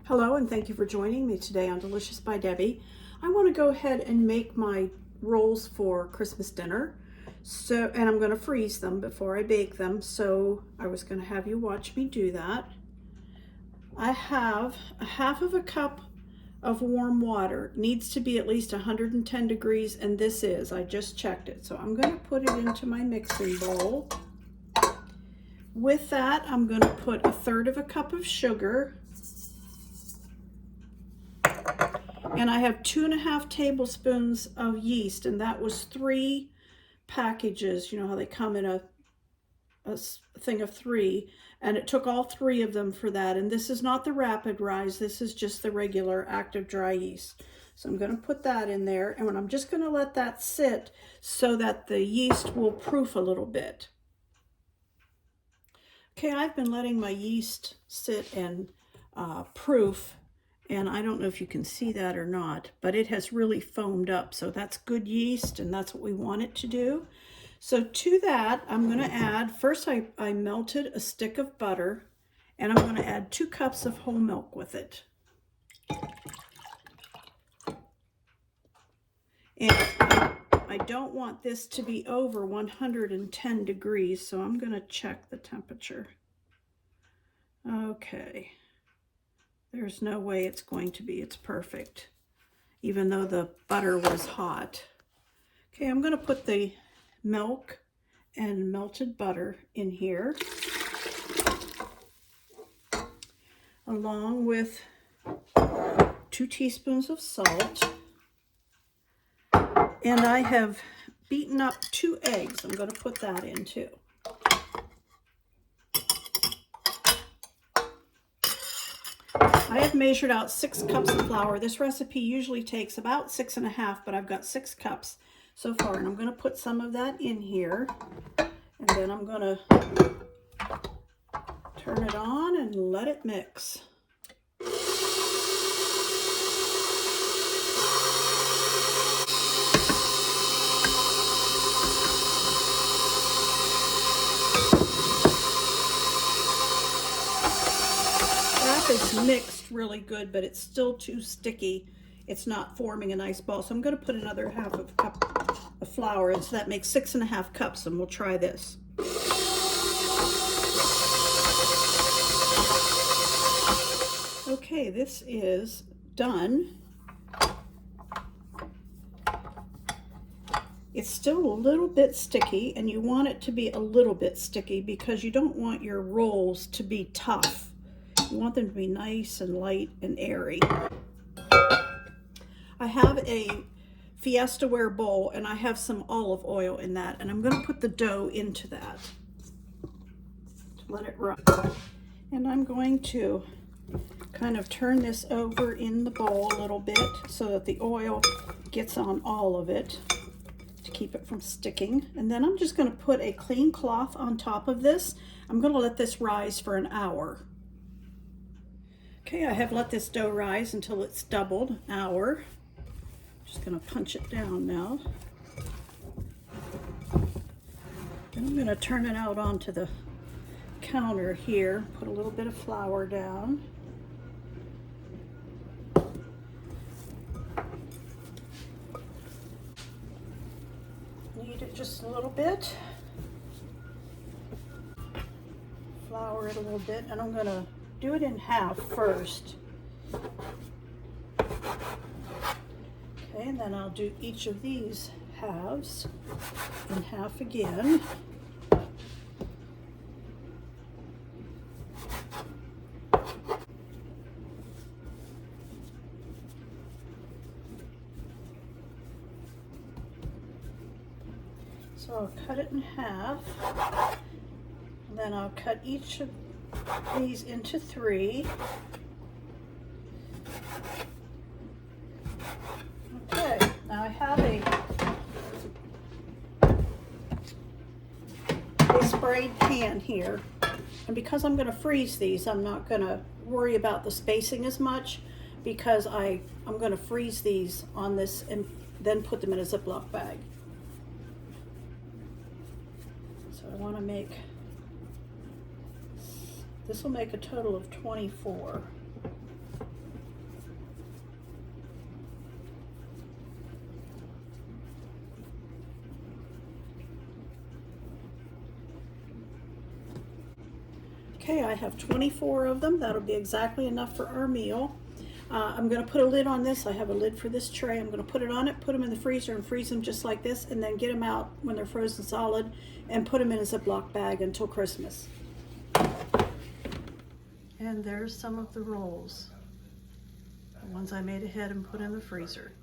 Hello, and thank you for joining me today on Delicious by Debbie. I want to go ahead and make my rolls for Christmas dinner. And I'm going to freeze them before I bake them. So I was going to have you watch me do that. I have a half of a cup of warm water. It needs to be at least 110 degrees, and this is. I just checked it. So I'm going to put it into my mixing bowl. With that, I'm going to put a third of a cup of sugar. And I have 2.5 tablespoons of yeast, and that was 3 packages. You know how they come in a thing of 3, and it took all 3 of them for that. And this is not the rapid rise, this is just the regular active dry yeast. So I'm going to put that in there, and I'm just going to let that sit so that the yeast will proof a little bit. Okay, I've been letting my yeast sit and proof. And I don't know if you can see that or not, but it has really foamed up. So that's good yeast, and that's what we want it to do. So to that, I'm going to add, first I melted a stick of butter, and I'm going to add 2 cups of whole milk with it. And I don't want this to be over 110 degrees, so I'm going to check the temperature. Okay. There's no way it's going to be. It's perfect, even though the butter was hot. Okay, I'm going to put the milk and melted butter in here, along with 2 teaspoons of salt. And I have beaten up 2 eggs. I'm going to put that in too. I have measured out 6 cups of flour. This recipe usually takes about 6.5, but I've got 6 cups so far. And I'm going to put some of that in here. And then I'm going to turn it on and let it mix. That is mixed really good, but it's still too sticky. It's not forming a nice ball. So I'm going to put another half of a cup of flour, and so that makes 6.5 cups, and we'll try this. Okay, this is done. It's still a little bit sticky, and you want it to be a little bit sticky because you don't want your rolls to be tough. You want them to be nice and light and airy. I have a Fiesta ware bowl, and I have some olive oil in that, and I'm going to put the dough into that to let it run. And I'm going to kind of turn this over in the bowl a little bit so that the oil gets on all of it to keep it from sticking. And then I'm just going to put a clean cloth on top of this. I'm going to let this rise for an hour. Okay, I have let this dough rise until it's doubled, an hour. Just going to punch it down now. Then I'm going to turn it out onto the counter here, put a little bit of flour down. Knead it just a little bit. Flour it a little bit, and I'm going to do it in half first. Okay, and then I'll do each of these halves in half again. So I'll cut it in half, and then I'll cut each of these into 3. Okay, now I have a sprayed pan here, and because I'm going to freeze these, I'm not going to worry about the spacing as much, because I'm going to freeze these on this and then put them in a Ziploc bag. So I want to make This will make a total of 24. Okay, I have 24 of them. That'll be exactly enough for our meal. I'm going to put a lid on this. I have a lid for this tray. I'm going to put it on it, put them in the freezer and freeze them just like this, and then get them out when they're frozen solid and put them in a Ziploc bag until Christmas. And there's some of the rolls, the ones I made ahead and put in the freezer.